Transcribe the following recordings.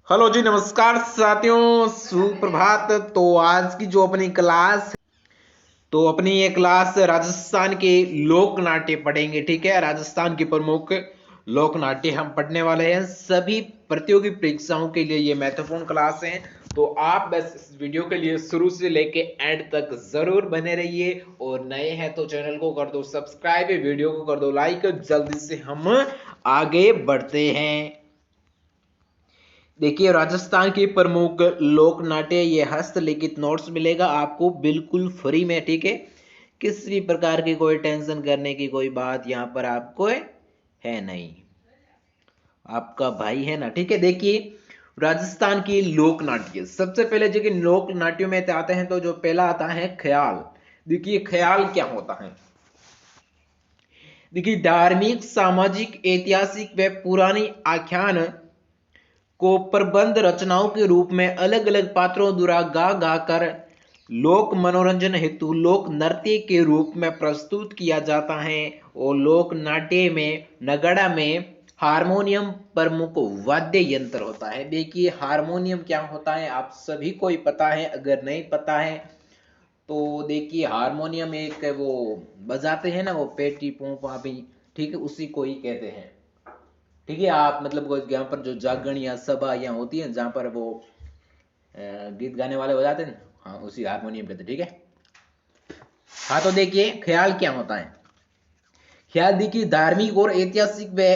Hello जी, नमस्कार साथियों, सुप्रभात। तो आज की जो अपनी क्लास, तो अपनी ये क्लास राजस्थान के लोक नाट्य पढ़ेंगे। ठीक है, राजस्थान के प्रमुख लोक नाट्य हम पढ़ने वाले हैं। सभी प्रतियोगी परीक्षाओं के लिए ये महत्वपूर्ण क्लास है। तो आप बस इस वीडियो के लिए शुरू से लेके एंड तक जरूर बने रहिए। और नए हैं तो चैनल को कर दो सब्सक्राइब, वीडियो को कर दो लाइक। जल्दी से हम आगे बढ़ते हैं। देखिए, राजस्थान की प्रमुख लोक नाट्य, ये हस्तलिखित नोट्स मिलेगा आपको बिल्कुल फ्री में। ठीक है, किसी भी प्रकार की कोई टेंशन करने की कोई बात यहाँ पर आपको है नहीं। आपका भाई है ना। ठीक है, देखिए राजस्थान की लोक नाट्य, सबसे पहले जो कि लोक नाट्यों में आते हैं तो जो पहला आता है ख्याल। देखिए ख्याल क्या होता है। देखिए धार्मिक, सामाजिक, ऐतिहासिक व पुरानी आख्यान को प्रबंध रचनाओं के रूप में अलग अलग पात्रों द्वारा गा गा कर लोक मनोरंजन हेतु लोक नृत्य के रूप में प्रस्तुत किया जाता है। और लोक नाट्य में नगाड़ा में हारमोनियम प्रमुख वाद्य यंत्र होता है। देखिए हारमोनियम क्या होता है आप सभी को ही पता है, अगर नहीं पता है तो देखिए हारमोनियम एक वो बजाते हैं ना, वो पेटी पोंपा भी, ठीक है, उसी को ही कहते हैं। ठीक है, आप मतलब यहाँ पर जो जागरण या सभा यहाँ होती है जहाँ पर वो गीत गाने वाले बजाते हैं, हाँ उसी हारमोनियम कहते हैं। ठीक है, हाँ तो देखिए ख्याल क्या होता है। ख्याल देखिए धार्मिक और ऐतिहासिक व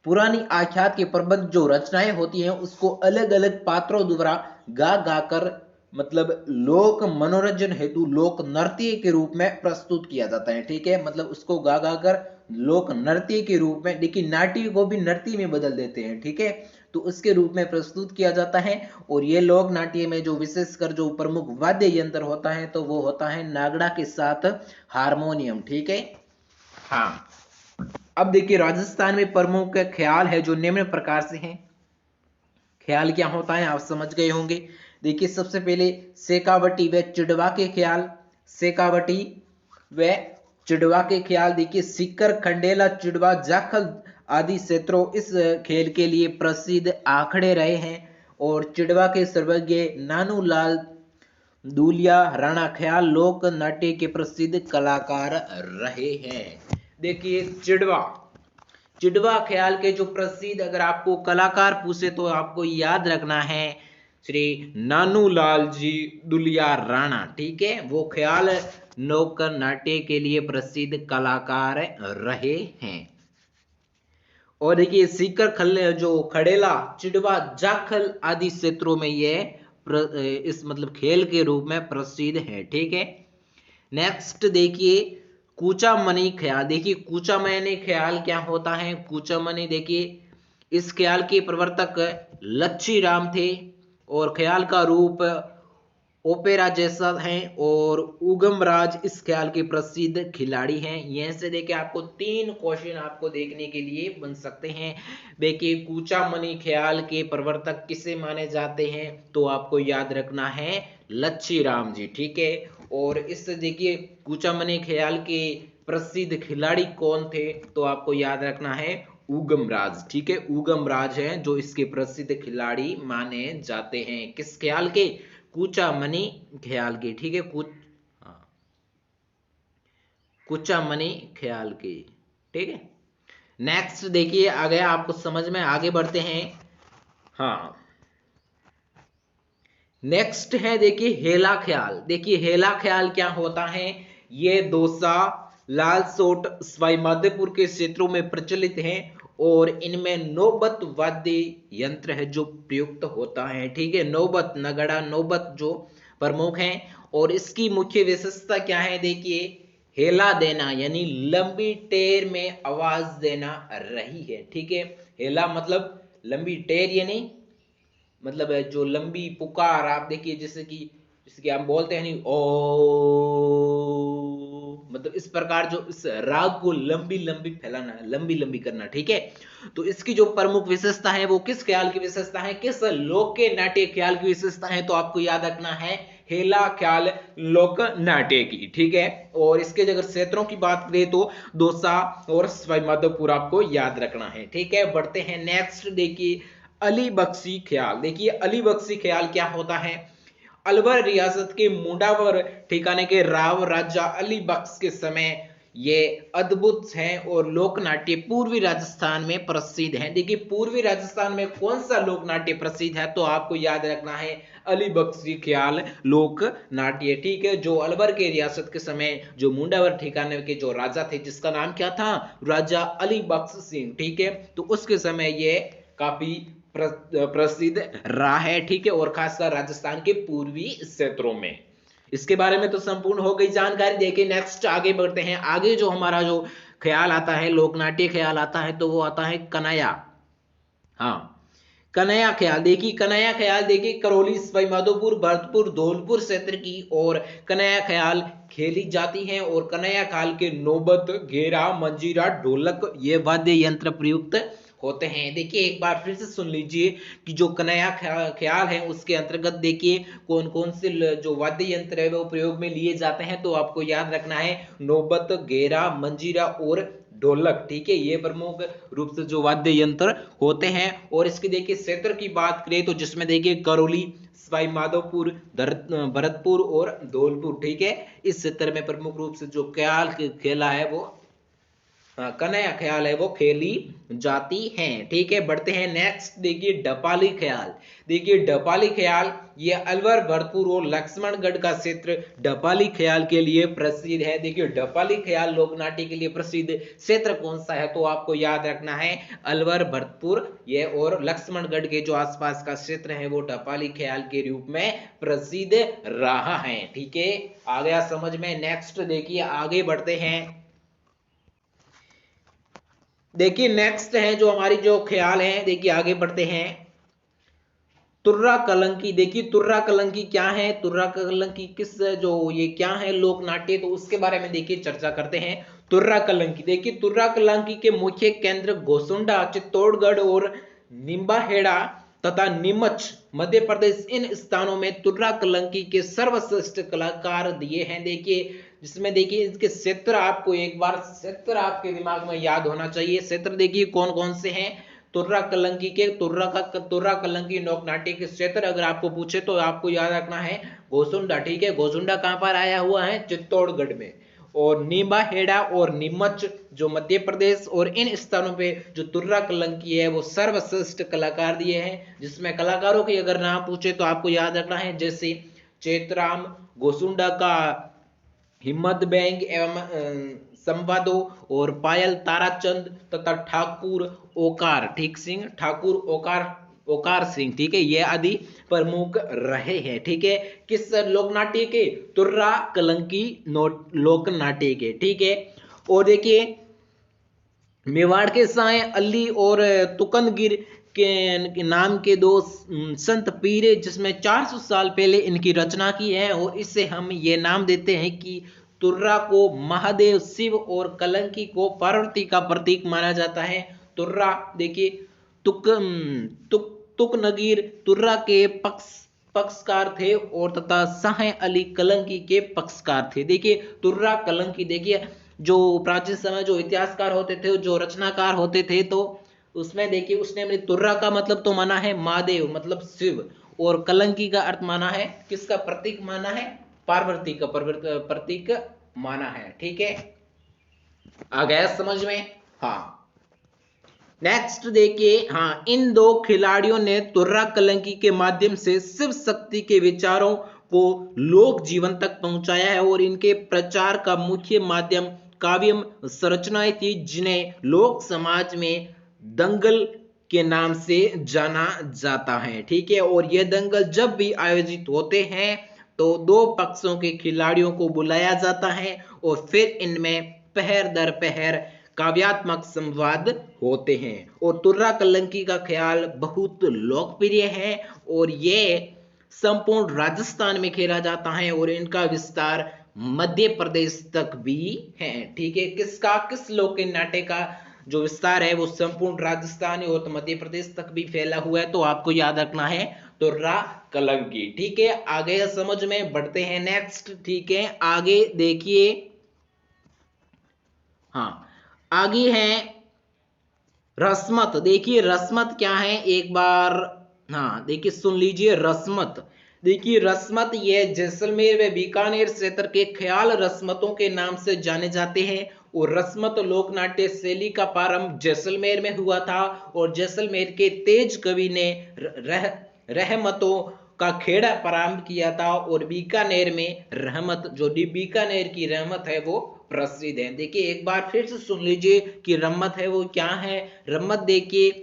पुरानी आख्यात के प्रबंध जो रचनाएं होती हैं उसको अलग अलग पात्रों द्वारा गा गा कर मतलब लोक मनोरंजन हेतु लोक नृत्य के रूप में प्रस्तुत किया जाता है। ठीक है, मतलब उसको गा गा कर लोक नृत्य के रूप में, देखिए नाट्य को भी नृत्य में बदल देते हैं। ठीक है, तो उसके रूप में प्रस्तुत किया जाता है। और ये लोक नाट्य में जो विशेषकर जो प्रमुख वाद्य यंत्र होता है तो वो होता है नागड़ा के साथ हारमोनियम। ठीक है, हाँ। अब देखिए राजस्थान में प्रमुख ख्याल है जो निम्न प्रकार से हैं। ख्याल क्या होता है आप समझ गए होंगे। देखिए सबसे पहले शेखावटी व चिड़वा के ख्याल, शेखावटी व चिड़वा के ख्याल। देखिए सीकर, खंडेला, चिड़वा, जाखल आदि क्षेत्रों इस खेल के लिए प्रसिद्ध आंकड़े रहे हैं। और चिड़वा के सर्वज्ञ नानू लाल दूलिया राणा ख्याल लोक नाट्य के प्रसिद्ध कलाकार रहे हैं। देखिए चिड़वा, चिड़वा ख्याल के जो प्रसिद्ध अगर आपको कलाकार पूछे तो आपको याद रखना है श्री नानूलाल जी दुलिया राणा। ठीक है, वो ख्याल लोक नाट्य के लिए प्रसिद्ध कलाकार रहे हैं। और देखिए सीकर, खल जो खड़ेला, चिड़वा, जाखल आदि क्षेत्रों में ये इस मतलब खेल के रूप में प्रसिद्ध है। ठीक है, नेक्स्ट देखिए कूचा मनी ख्याल। देखिए कूचा मनी ख्याल क्या होता है। कूचा मनी देखिए इस ख्याल के प्रवर्तक लच्छी राम थे। और ख्याल का रूप ओपेरा जैसा है। और उगम राज इस ख्याल के प्रसिद्ध खिलाड़ी हैं। यहीं से देखिए आपको 3 क्वेश्चन आपको देखने के लिए बन सकते हैं। देखिए कूचा मनी ख्याल के प्रवर्तक किसे माने जाते हैं तो आपको याद रखना है लच्छी राम जी। ठीक है, और इस देखिए कूचा मनी ख्याल के प्रसिद्ध खिलाड़ी कौन थे तो आपको याद रखना है उगम राज। ठीक है, उगम राज हैं जो इसके प्रसिद्ध खिलाड़ी माने जाते हैं। किस ख्याल के? कूचा मनी ख्याल के। ठीक है, हाँ, कूचा मनी ख्याल के। ठीक है, नेक्स्ट देखिए आ गया आपको समझ में, आगे बढ़ते हैं। हाँ, नेक्स्ट है देखिए हेला ख्याल। देखिए हेला ख्याल क्या होता है। ये दौसा, लालसोट, सवाई माधोपुर के क्षेत्रों में प्रचलित है। और इनमें नौबत वाद्य यंत्र है जो प्रयुक्त होता है। ठीक है, नौबत नगड़ा नौबत जो प्रमुख है। और इसकी मुख्य विशेषता क्या है देखिए, हेला देना यानी लंबी टेर में आवाज देना रही है। ठीक है, हेला मतलब लंबी टेर यानी मतलब जो लंबी पुकार आप देखिए जैसे कि हम बोलते हैं नहीं ओ, मतलब इस प्रकार जो इस राग को लंबी लंबी फैलाना, लंबी लंबी करना। ठीक है, तो इसकी जो प्रमुख विशेषता है वो किस ख्याल की विशेषता है, किस लोक नाट्य ख्याल की विशेषता है तो आपको याद रखना है हेला ख्याल लोक नाट्य की। ठीक है, और इसके अगर क्षेत्रों की बात करें तो दौसा और सवाई माधोपुर आपको याद रखना है। ठीक है, बढ़ते हैं नेक्स्ट देखिए अली बख्शी ख्याल। देखिए अली बख्शी ख्याल क्या होता है? अलवर रियासत के मुंडावर ठिकाने के राव राजा अली बख्श के समय ये अद्भुत हैं और लोक नाट्य पूर्वी राजस्थान में प्रसिद्ध हैं। देखिए पूर्वी राजस्थान में कौन सा लोक नाट्य प्रसिद्ध है? तो आपको याद रखना है अली बख्शी ख्याल लोक नाट्य। ठीक है, जो अलवर के रियासत के समय जो मुंडावर ठिकाने के जो राजा थे जिसका नाम क्या था? राजा अली बख्श सिंह। ठीक है, तो उसके समय ये काफी प्रसिद्ध रहा है। ठीक है, और खासकर राजस्थान के पूर्वी क्षेत्रों में। इसके बारे में तो संपूर्ण हो गई जानकारी। देखिए नेक्स्ट आगे बढ़ते हैं। आगे जो हमारा जो ख्याल आता है, लोकनाट्य ख्याल आता है, तो वो आता है कन्हैया। हाँ, कन्हैया ख्याल। देखिए कन्हैया ख्याल देखिए करौली, सवाई माधोपुर, भरतपुर, धौलपुर क्षेत्र की और कन्हैया ख्याल खेली जाती हैं। और कन्हैया ख्याल के नौबत, घेरा, मंजीरा, ढोलक ये वाद्य यंत्र प्रयुक्त होते हैं। देखिए एक बार फिर से सुन लीजिए कि जो कन्हैया ख्याल है उसके अंतर्गत देखिए कौन कौन से जो वाद्य यंत्र है वो प्रयोग में लिए जाते हैं। तो आपको याद रखना है नौबत, घेरा, मंजीरा और ढोलक। ठीक है, ये प्रमुख रूप से जो वाद्य यंत्र होते हैं। और इसके देखिए क्षेत्र की बात करें तो जिसमें देखिए करौली, सवाई माधोपुर, भरतपुर और धौलपुर। ठीक है, इस क्षेत्र में प्रमुख रूप से जो ख्याल खेला है वो कन्हैया ख्याल है वो खेली जाती हैं। ठीक है, बढ़ते हैं नेक्स्ट। देखिए डपाली ख्याल। देखिए डपाली ख्याल ये अलवर, भरतपुर और लक्ष्मणगढ़ का क्षेत्र डपाली ख्याल के लिए प्रसिद्ध है। देखिए डपाली ख्याल लोक नाट्य के लिए प्रसिद्ध क्षेत्र कौन सा है? तो आपको याद रखना है अलवर, भरतपुर ये और लक्ष्मणगढ़ के जो आसपास का क्षेत्र है वो डपाली ख्याल के रूप में प्रसिद्ध रहा है। ठीक है, आ गया समझ में। नेक्स्ट देखिए आगे बढ़ते हैं। देखिए नेक्स्ट है जो हमारी जो ख्याल है, देखिए आगे बढ़ते हैं। तुर्रा कलंकी। देखिए तुर्रा कलंकी क्या है? तुर्रा कलंकी किस जो ये क्या है लोक नाट्य, तो उसके बारे में देखिए चर्चा करते हैं। तुर्रा कलंकी। देखिए तुर्रा कलंकी के मुख्य केंद्र गोसुंडा, चित्तौड़गढ़ और निम्बाहेड़ा तथा नीमच मध्य प्रदेश, इन स्थानों में तुर्रा कलंकी के सर्वश्रेष्ठ कलाकार दिए हैं। देखिए जिसमें देखिए इसके क्षेत्र, आपको एक बार क्षेत्र आपके दिमाग में याद होना चाहिए। क्षेत्र देखिए कौन कौन से हैं तुर्रा कलंकी के। तुर्रा कलंकी लोक नाट्य के क्षेत्र अगर आपको पूछे तो आपको याद रखना है गोसुंडा। ठीक है, गोसुंडा कहां पर आया हुआ है? चित्तौड़गढ़ में। और नीबाहेड़ा और नीमच जो मध्य प्रदेश, और इन स्थानों पे जो तुर्रा कलंकी है वो सर्वश्रेष्ठ कलाकार दिए हैं। जिसमें कलाकारों के अगर नाम पूछे तो आपको याद रखना है जैसे चेतराम, गोसुंडा का हिम्मत बैंग एवं संवादो और पायल ताराचंद तथा ठाकुर ओकार ठीक सिंह, ठाकुर ओकार सिंह। ठीक है, ये आदि प्रमुख रहे हैं। ठीक है, किस लोक नाट्य के? तुर्रा कलंकी लोक नाट्य के। ठीक है, और देखिए मेवाड़ के साय अली और तुकनगिर के नाम के दो संत पीर जिसमें 400 साल पहले इनकी रचना की है। और इससे हम ये नाम देते हैं कि तुर्रा को महादेव शिव और कलंकी को पार्वती का प्रतीक माना जाता है। तुर्रा देखिए तुकनगीर तुर्रा के पक्षकार थे और तथा शाह अली कलंकी के पक्षकार थे। देखिए तुर्रा कलंकी, देखिए जो प्राचीन समय जो इतिहासकार होते थे, जो रचनाकार होते थे, तो उसमें देखिए उसने अपने तुर्रा का मतलब तो माना है महादेव मतलब शिव, और कलंकी का अर्थ माना है किसका प्रतीक माना है? पार्वती का प्रतीक माना है। ठीक है, आ गया समझ में? हाँ, नेक्स्ट देखिए। हाँ, इन दो खिलाड़ियों ने तुर्रा कलंकी के माध्यम से शिव शक्ति के विचारों को लोक जीवन तक पहुंचाया है। और इनके प्रचार का मुख्य माध्यम काव्यम संरचनाएं थी जिन्हें लोक समाज में दंगल के नाम से जाना जाता है। ठीक है, और यह दंगल जब भी आयोजित होते हैं तो दो पक्षों के खिलाड़ियों को बुलाया जाता है और फिर इनमें पहर दर पहर काव्यात्मक संवाद होते हैं। और तुर्रा कलंकी का ख्याल बहुत लोकप्रिय है और ये संपूर्ण राजस्थान में खेला जाता है और इनका विस्तार मध्य प्रदेश तक भी है। ठीक है, किस लोक नाट्य का जो विस्तार है वो संपूर्ण राजस्थान और मध्य प्रदेश तक भी फैला हुआ है। तो आपको याद रखना है तुर्रा कलंकी। ठीक है, आगे समझ में बढ़ते हैं नेक्स्ट। ठीक है, आगे देखिए। हाँ, आगे है रस्मत, देखिए रस्मत क्या है एक बार, हाँ देखिए सुन लीजिए रस्मत। देखिए रस्मत ये जैसलमेर व बीकानेर क्षेत्र के ख्याल रस्मतों के नाम से जाने जाते हैं। और रस्मत लोक नाट्य शैली का प्रारंभ जैसलमेर में हुआ था और जैसलमेर के तेज कवि ने रहमतों का खेड़ा प्रारंभ किया था। और बीकानेर में रहमत, जो बीकानेर की रहमत है वो प्रसिद्ध है। देखिए एक बार फिर से सुन लीजिए कि रहमत है वो क्या है। रहमत देखिए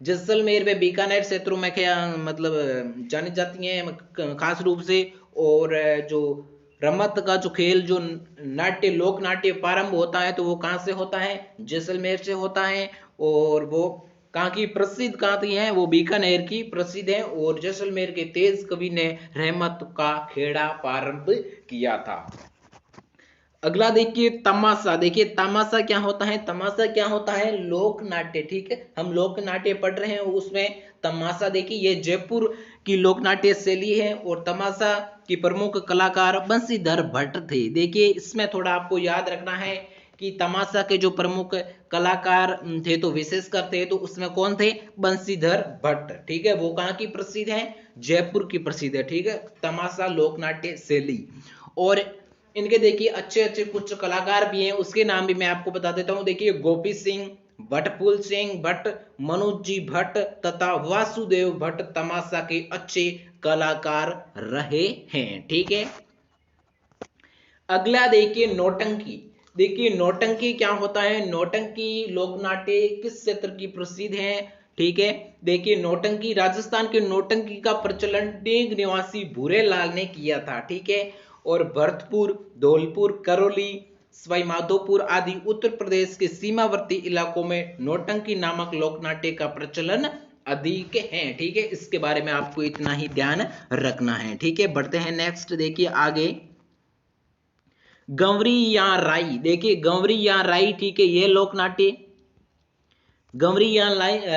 जैसलमेर व बीकानेर क्षेत्रों में क्या मतलब जानी जाती हैं खास रूप से। और जो रमत का जो खेल, जो नाट्य लोक नाट्य प्रारंभ होता है तो वो कहाँ से होता है, जैसलमेर से होता है। और वो कहाँ की प्रसिद्ध कहाँ की है, वो बीकानेर की प्रसिद्ध है। और जैसलमेर के तेज कवि ने रहमत का खेड़ा प्रारंभ किया था। अगला देखिए तमाशा। देखिए तमाशा क्या होता है, तमाशा क्या होता है, लोक नाट्य। ठीक है, हम लोक नाट्य पढ़ रहे हैं उसमें तमाशा। देखिए ये जयपुर की लोक नाट्य शैली है और तमाशा की प्रमुख कलाकार बंशीधर भट्ट थे। देखिए इसमें थोड़ा आपको याद रखना है कि तमाशा के जो प्रमुख कलाकार थे तो विशेषकर थे तो उसमें कौन थे, बंशीधर भट्ट। ठीक है, वो कहाँ की प्रसिद्ध है, जयपुर की प्रसिद्ध है। ठीक है, तमाशा लोक नाट्य शैली। और इनके देखिए अच्छे अच्छे कुछ कलाकार भी हैं, उसके नाम भी मैं आपको बता देता हूं। देखिए गोपी सिंह भट्ट, फूल सिंह भट्ट, मनोज जी भट्ट तथा वासुदेव भट्ट तमाशा के अच्छे कलाकार रहे हैं। ठीक है, अगला देखिए नौटंकी। देखिए नौटंकी क्या होता है, नौटंकी लोक नाट्य किस क्षेत्र की प्रसिद्ध है। ठीक है, देखिए नौटंकी, राजस्थान के नौटंकी का प्रचलन डेंग निवासी भूरेलाल ने किया था। ठीक है, और भरतपुर, धौलपुर, करौली, सवाई माधोपुर आदि उत्तर प्रदेश के सीमावर्ती इलाकों में नौटंकी नामक लोक नाट्य का प्रचलन अधिक है। ठीक है, इसके बारे में आपको इतना ही ध्यान रखना है। ठीक है, बढ़ते हैं नेक्स्ट, देखिए आगे गंवरी या राई। देखिए गंवरी या राई, ठीक है, ये लोक नाट्य, गंवरी या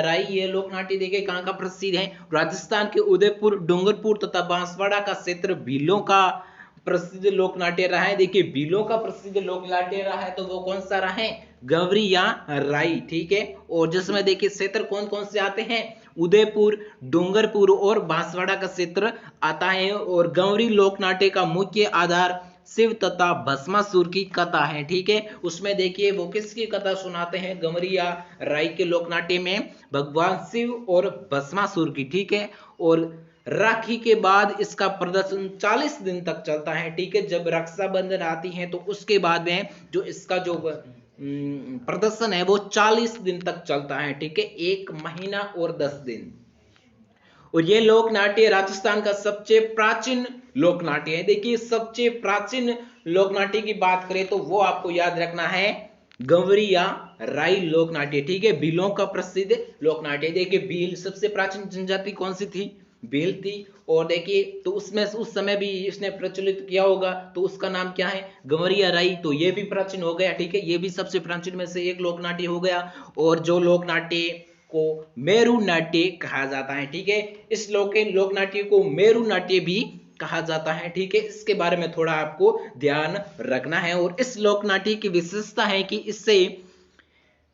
राई ये लोक नाट्य देखिए कहाँ का प्रसिद्ध है, राजस्थान के उदयपुर, डूंगरपुर तथा बांसवाड़ा का क्षेत्र भीलों का प्रसिद्ध लोक नाट्य रहा है। देखिए भीलों का प्रसिद्ध लोक नाट्य रहा है तो वो कौन सा रहा है, गंवरी या राई। ठीक है, और जिसमें देखिए क्षेत्र कौन कौन से आते हैं, उदयपुर, डूंगरपुर और बांसवाड़ा का क्षेत्र आता है। और गंवरी लोक नाट्य का मुख्य आधार शिव तथा भस्मासुर की कथा है। ठीक है, उसमें देखिए वो किसकी कथा सुनाते हैं, गंवरिया राय के लोकनाट्य में भगवान शिव और भस्मासुर की। ठीक है, और राखी के बाद इसका प्रदर्शन 40 दिन तक चलता है। ठीक है, जब रक्षाबंधन आती है तो उसके बाद में जो इसका जो प्रदर्शन है वो 40 दिन तक चलता है। ठीक है, 1 महीना और 10 दिन। और ये लोक नाट्य राजस्थान का सबसे प्राचीन लोक नाट्य है। देखिए सबसे प्राचीन लोक नाट्य की बात करें तो वो आपको याद रखना है गंवरिया राई लोक नाट्य। ठीक है, भीलों का प्रसिद्ध लोक नाट्य। देखिए भील सबसे प्राचीन जनजाति कौन सी थी, भील थी। और देखिए तो उसमें उस समय भी इसने प्रचलित किया होगा तो उसका नाम क्या है, गंवरिया राई। तो ये भी प्राचीन हो गया। ठीक है, ये भी सबसे प्राचीन में से एक लोक नाट्य हो गया। और जो लोक नाट्य को मेरु नाट्य कहा जाता है। ठीक है, इस लोक नाट्य को मेरु नाट्य भी कहा जाता है। ठीक है, इसके बारे में थोड़ा आपको ध्यान रखना है। और इस लोक नाट्य की विशेषता है कि इससे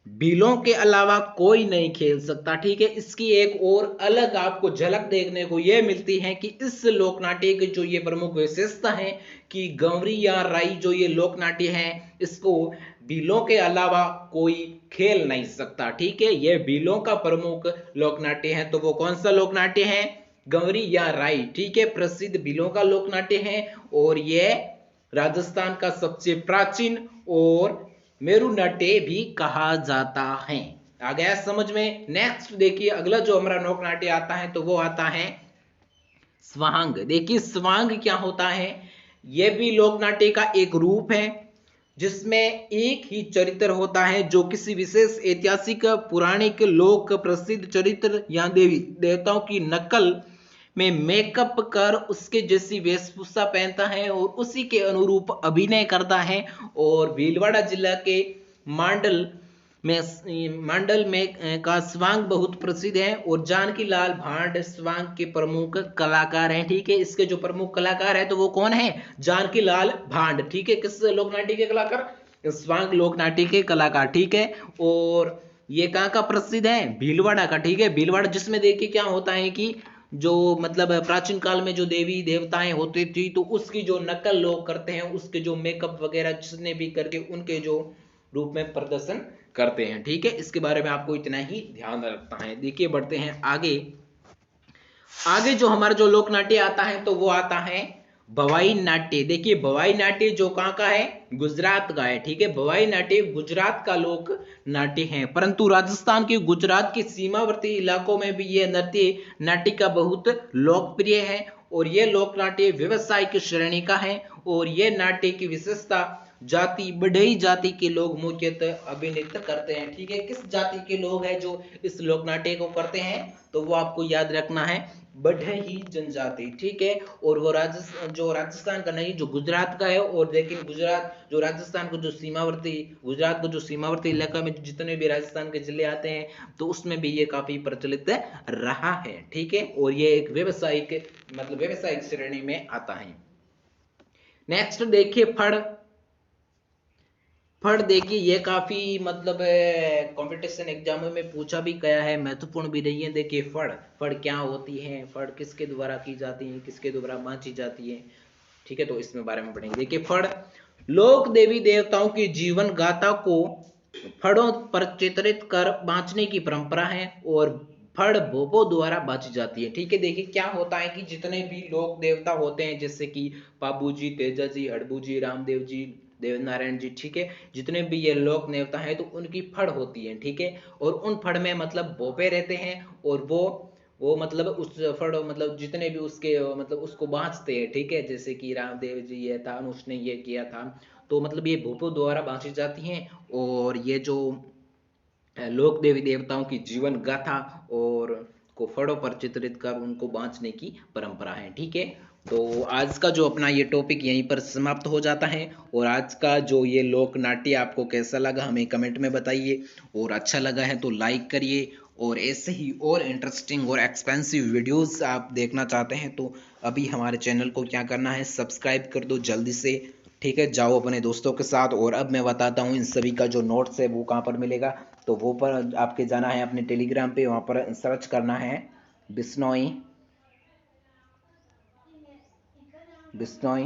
भीलों के अलावा कोई नहीं खेल सकता। ठीक है, इसकी एक और अलग आपको झलक देखने को यह मिलती है कि इस लोक नाट्य की जो ये प्रमुख विशेषता है कि गंवरी या राई जो ये लोक नाट्य है इसको भीलों के अलावा कोई खेल नहीं सकता। ठीक है, ये भीलों का प्रमुख लोक नाट्य है। तो वो कौन सा लोक नाट्य है, गंवरी या राई। ठीक है, प्रसिद्ध भीलों का लोक नाट्य है और यह राजस्थान का सबसे प्राचीन और मेरु नाट्य भी कहा जाता है। आ गया समझ में। नेक्स्ट देखिए अगला जो हमारा लोक नाट्य आता है तो वो आता है स्वांग। देखिए स्वांग क्या होता है, यह भी लोक नाट्य का एक रूप है जिसमें एक ही चरित्र होता है जो किसी विशेष ऐतिहासिक, पौराणिक, लोक प्रसिद्ध चरित्र या देवी देवताओं की नकल में मेकअप कर उसके जैसी वेशभूषा पहनता है और उसी के अनुरूप अभिनय करता है। और भीलवाड़ा जिला के मांडल में का स्वांग बहुत प्रसिद्ध है और जानकी लाल भांड स्वांग के प्रमुख कलाकार हैं। ठीक है, इसके जो प्रमुख कलाकार है तो वो कौन है, जानकी लाल भांड। ठीक है, किस लोक नाट्य के कलाकार, स्वांग लोक नाट्य के कलाकार। ठीक है, और ये कहाँ का प्रसिद्ध है? भीलवाड़ा का। ठीक है, भीलवाड़ा, जिसमें देखिए क्या होता है कि जो मतलब प्राचीन काल में जो देवी देवताएं होती थी तो उसकी जो नकल लोग करते हैं, उसके जो मेकअप वगैरह जिसने भी करके उनके जो रूप में प्रदर्शन करते हैं। ठीक है, इसके बारे में आपको इतना ही ध्यान रखना है। देखिए बढ़ते हैं आगे। आगे जो हमारा जो लोक नाट्य आता है तो वो आता है भवाई नाट्य। देखिए भवाई नाट्य जो कहाँ का है? गुजरात का है। ठीक है, भवाई नाट्य गुजरात का लोक नाट्य है, परंतु राजस्थान के गुजरात के सीमावर्ती इलाकों में भी ये नृत्य नाटिका बहुत लोकप्रिय है और ये लोक नाट्य व्यवसायिक श्रेणी का है। और ये नाट्य की विशेषता जाति बढ़ई जाति के लोग मुख्यतः अभिनृत्य करते हैं। ठीक है, किस जाति के लोग हैं जो इस लोक नाट्य को करते हैं? तो वो आपको याद रखना है, बढ़ई जनजाति। ठीक है, और वो राजस्थान का नहीं, जो गुजरात का है। और लेकिन गुजरात जो राजस्थान को जो सीमावर्ती गुजरात को जो सीमावर्ती इलाका में जितने भी राजस्थान के जिले आते हैं तो उसमें भी ये काफी प्रचलित रहा है। ठीक है, और ये एक व्यवसायिक श्रेणी में आता है। नेक्स्ट देखिए फड़। फड़ देखिए ये काफी कंपटीशन एग्जामों में पूछा भी गया है, महत्वपूर्ण भी रही है। देखिए फड़, फड़ क्या होती है, फड़ किसके द्वारा की जाती है, किसके द्वारा बांची जाती है। ठीक है, तो इसमें बारे में पढ़ेंगे। देखिए फड़ लोक देवी देवताओं की जीवन गाथा को फड़ों पर चित्रित कर बांचने की परंपरा है और फड़ भोपो द्वारा बांची जाती है। ठीक है, देखिए क्या होता है कि जितने भी लोक देवता होते हैं जैसे कि पाबू जी, तेजा जी, हड़बू जी, रामदेव जी, देवनारायण जी, ठीक है, जितने भी ये लोक देवता हैं तो उनकी फड़ होती है। ठीक है, और उन फड़ में भोपे रहते हैं और वो उस फड़ जितने भी उसके उसको बांचते हैं। ठीक है, जैसे कि रामदेव जी ये था, उसने ये किया था, तो ये भोपों द्वारा बांची जाती हैं। और ये जो लोक देवी देवताओं की जीवन गाथा और को फड़ों पर चित्रित कर उनको बांचने की परंपरा है। ठीक है, तो आज का जो अपना ये टॉपिक यहीं पर समाप्त हो जाता है। और आज का जो ये लोक नाट्य आपको कैसा लगा हमें कमेंट में बताइए, और अच्छा लगा है तो लाइक करिए। और ऐसे ही और इंटरेस्टिंग और एक्सपेंसिव वीडियोस आप देखना चाहते हैं तो अभी हमारे चैनल को क्या करना है, सब्सक्राइब कर दो जल्दी से। ठीक है, जाओ अपने दोस्तों के साथ। और अब मैं बताता हूँ इन सभी का जो नोट्स है वो कहाँ पर मिलेगा। तो वो पर आपके जाना है अपने टेलीग्राम पे, वहाँ पर सर्च करना है बिश्नोई बिश्नोई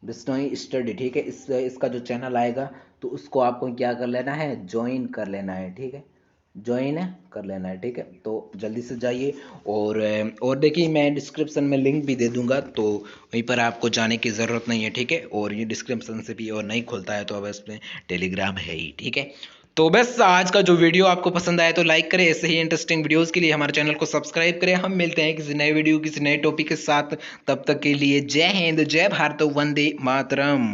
बिश्नोई स्टडी। ठीक है, इसका जो चैनल आएगा तो उसको आपको क्या कर लेना है, ज्वाइन कर लेना है। ठीक है, ज्वाइन कर लेना है। ठीक है, तो जल्दी से जाइए। और देखिए मैं डिस्क्रिप्शन में लिंक भी दे दूंगा, तो वहीं पर आपको जाने की ज़रूरत नहीं है। ठीक है, और ये डिस्क्रिप्शन से भी और नहीं खुलता है तो अब इसमें टेलीग्राम है ही। ठीक है, तो बस आज का जो वीडियो आपको पसंद आया तो लाइक करें, ऐसे ही इंटरेस्टिंग वीडियोस के लिए हमारे चैनल को सब्सक्राइब करें। हम मिलते हैं किसी नए वीडियो किसी नए टॉपिक के साथ, तब तक के लिए जय हिंद, जय भारत, वंदे मातरम।